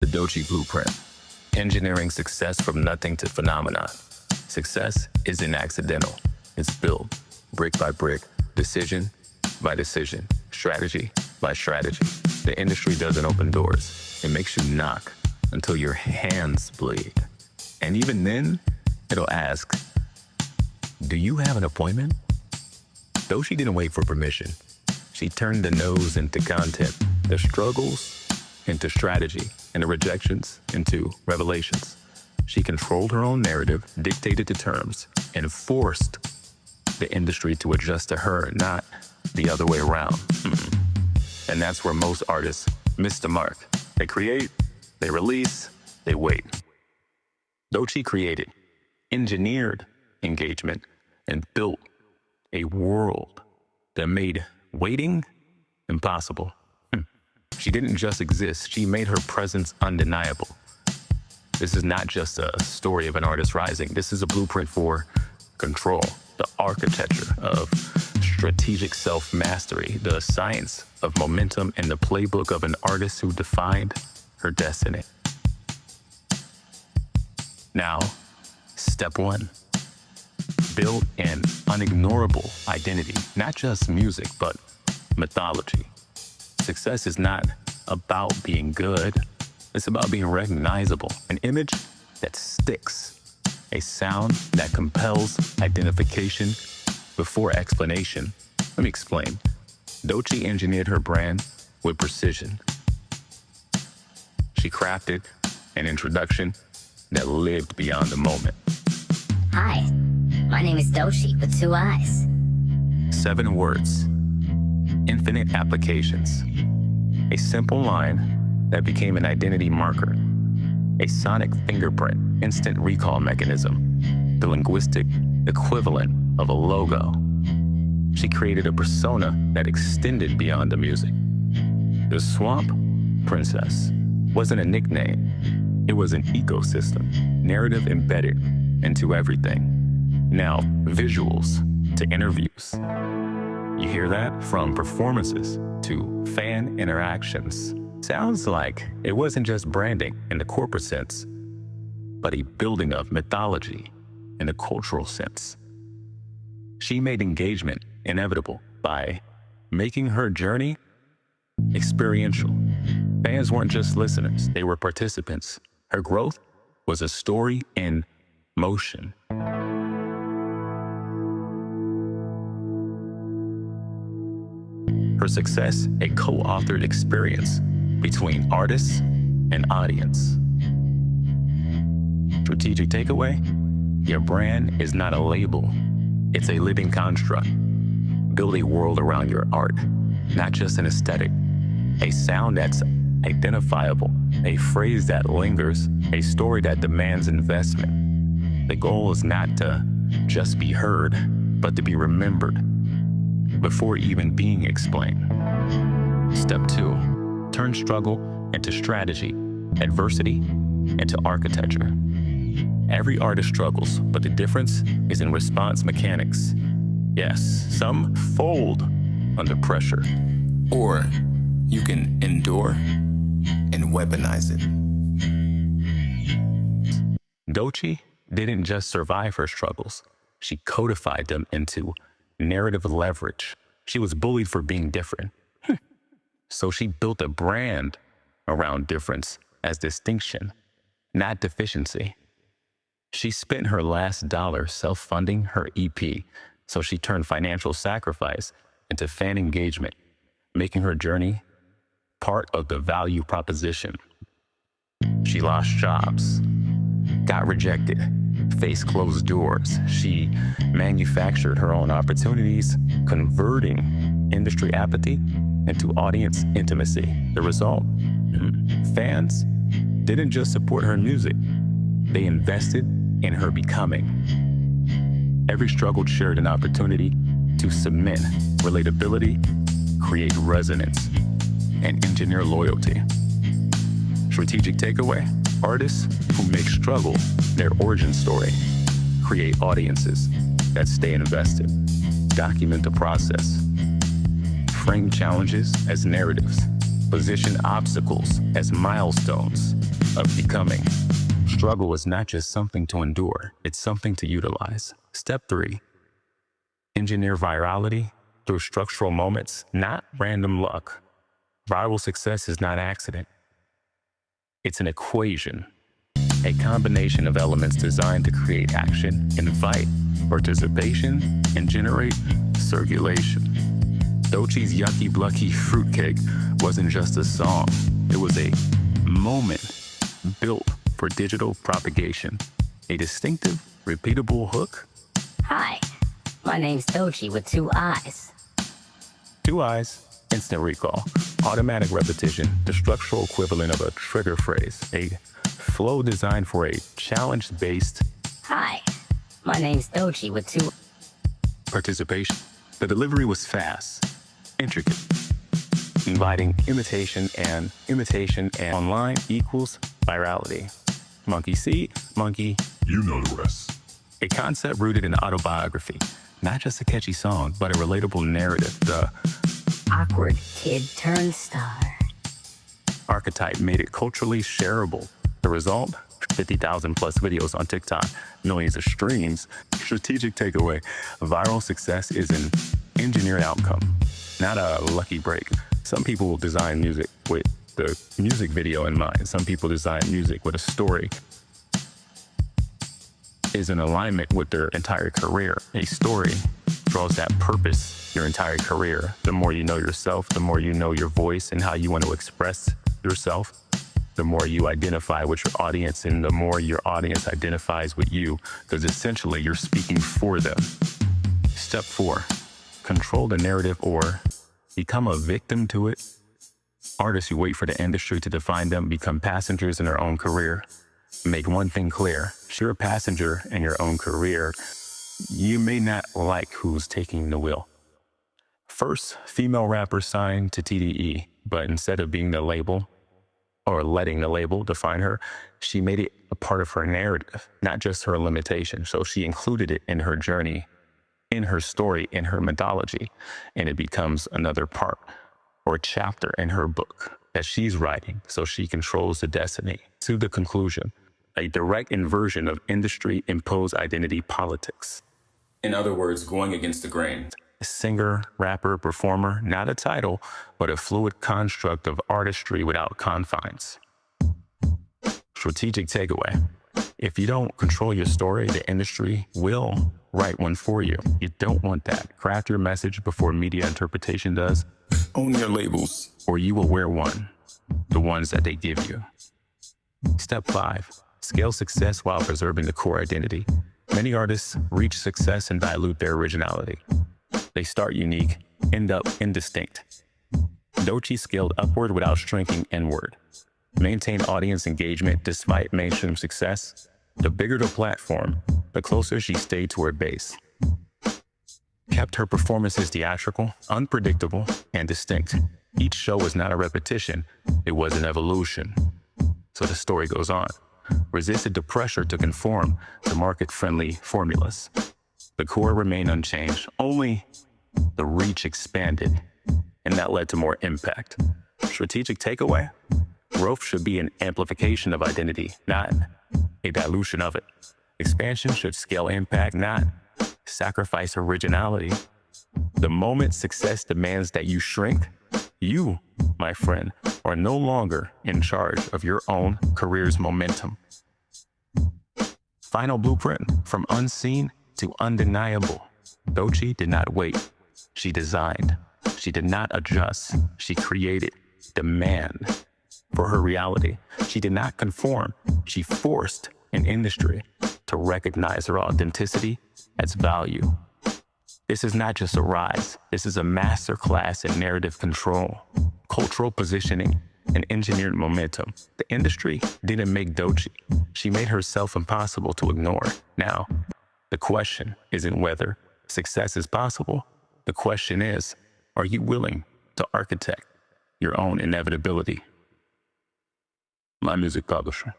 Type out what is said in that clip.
The Doechii Blueprint. Engineering success from nothing to phenomenon. Success isn't accidental. It's built brick by brick, decision by decision, strategy by strategy. The industry doesn't open doors. It makes you knock until your hands bleed. And even then, it'll ask, do you have an appointment? Doechii didn't wait for permission. She turned the no's into content, the struggles into strategy, and the rejections into revelations. She controlled her own narrative, dictated the terms, and forced the industry to adjust to her, not the other way around. And that's where most artists miss the mark. They create, they release, they wait. Doechii created, engineered engagement, and built a world that made waiting impossible. She didn't just exist, she made her presence undeniable. This is not just a story of an artist rising. This is a blueprint for control, the architecture of strategic self-mastery, the science of momentum, and the playbook of an artist who defined her destiny. Now, step one. Build an unignorable identity, not just music, but mythology. Success is not about being good. It's about being recognizable, an image that sticks, a sound that compels identification before explanation. Let me explain. Doechii engineered her brand with precision. She crafted an introduction that lived beyond the moment. Hi, my name is Doechii with 2 eyes. 7 words, infinite applications, a simple line that became an identity marker, a sonic fingerprint, instant recall mechanism, the linguistic equivalent of a logo. She created a persona that extended beyond the music. The Swamp Princess wasn't a nickname, it was an ecosystem, narrative embedded into everything. Now, visuals to interviews. You hear that? From performances to fan interactions. Sounds like it wasn't just branding in the corporate sense, but a building of mythology in the cultural sense. She made engagement inevitable by making her journey experiential. Fans weren't just listeners, they were participants. Her growth was a story in motion. Her success, a co-authored experience between artists and audience. Strategic takeaway: your brand is not a label, it's a living construct. Build a world around your art, not just an aesthetic, a sound that's identifiable, a phrase that lingers, a story that demands investment. The goal is not to just be heard, but to be remembered before even being explained. Step 2, turn struggle into strategy, adversity into architecture. Every artist struggles, but the difference is in response mechanics. Yes, some fold under pressure. Or you can endure and weaponize it. Doechii didn't just survive her struggles, she codified them into narrative leverage. She was bullied for being different. So she built a brand around difference as distinction, not deficiency. She spent her last dollar self-funding her EP, so she turned financial sacrifice into fan engagement, making her journey part of the value proposition. She lost jobs, got rejected, faced closed doors. She manufactured her own opportunities, converting industry apathy into audience intimacy. The result? Fans didn't just support her music, they invested in her becoming. Every struggle shared an opportunity to cement relatability, create resonance, and engineer loyalty. Strategic takeaway: artists who make struggle their origin story create audiences that stay invested. Document the process. Frame challenges as narratives. Position obstacles as milestones. of becoming. Struggle is not just something to endure, it's something to utilize. Step 3. Engineer virality through structural moments, not random luck. Viral success is not accident. It's an equation, a combination of elements designed to create action, invite participation, and generate circulation. Doechii's Yucky Blucky Fruitcake wasn't just a song. It was a moment built for digital propagation. A distinctive, repeatable hook. Hi, my name's Doechii with 2 eyes. 2 eyes, instant recall, automatic repetition, the structural equivalent of a trigger phrase, a flow designed for a challenge-based Hi, my name's Doechii with 2 participation. The delivery was fast, intricate, inviting imitation and online equals virality. Monkey see, monkey, You know the rest. a concept rooted in autobiography, not just a catchy song, but a relatable narrative. The awkward kid turned star. archetype made it culturally shareable. The result? 50,000 plus videos on TikTok, millions of streams. Strategic takeaway: viral success is an engineered outcome, not a lucky break. Some people will design music with the music video in mind. Some people design music with a story is in alignment with their entire career. A story draws that purpose your entire career. The more you know yourself, the more you know your voice and how you want to express yourself, the more you identify with your audience and the more your audience identifies with you, because essentially you're speaking for them. Step 4, control the narrative or become a victim to it. Artists who wait for the industry to define them become passengers in their own career. Make one thing clear: if you're a passenger in your own career, you may not like who's taking the wheel. First female rapper signed to TDE, but instead of being the label or letting the label define her, she made it a part of her narrative, not just her limitation. So she included it in her journey, in her story, in her mythology, and it becomes another part or chapter in her book that she's writing, so she controls the destiny. To the conclusion, a direct inversion of industry-imposed identity politics. In other words, going against the grain. Singer, rapper, performer, not a title, but a fluid construct of artistry without confines. Strategic takeaway: if you don't control your story, the industry will write one for you. You don't want that. Craft your message before media interpretation does. Own your labels. Or you will wear one, the ones that they give you. Step 5, scale success while preserving the core identity. Many artists reach success and dilute their originality. They start unique, end up indistinct. Doechii scaled upward without shrinking inward. Maintained audience engagement despite mainstream success. The bigger the platform, the closer she stayed to her base. Kept her performances theatrical, unpredictable, and distinct. Each show was not a repetition, it was an evolution. So the story goes on. Resisted the pressure to conform to market-friendly formulas. The core remained unchanged, only the reach expanded, and that led to more impact. Strategic takeaway: growth should be an amplification of identity, not a dilution of it. Expansion should scale impact, not sacrifice originality. The moment success demands that you shrink, you, my friend, are no longer in charge of your own career's momentum. Final blueprint: from unseen to undeniable. Doechii did not wait. She designed. She did not adjust. She created demand for her reality. She did not conform. She forced an industry to recognize her authenticity as value. This is not just a rise. This is a masterclass in narrative control, cultural positioning, and engineered momentum. The industry didn't make Doechii. She made herself impossible to ignore. Now, the question isn't whether success is possible. The question is, are you willing to architect your own inevitability? My music publisher.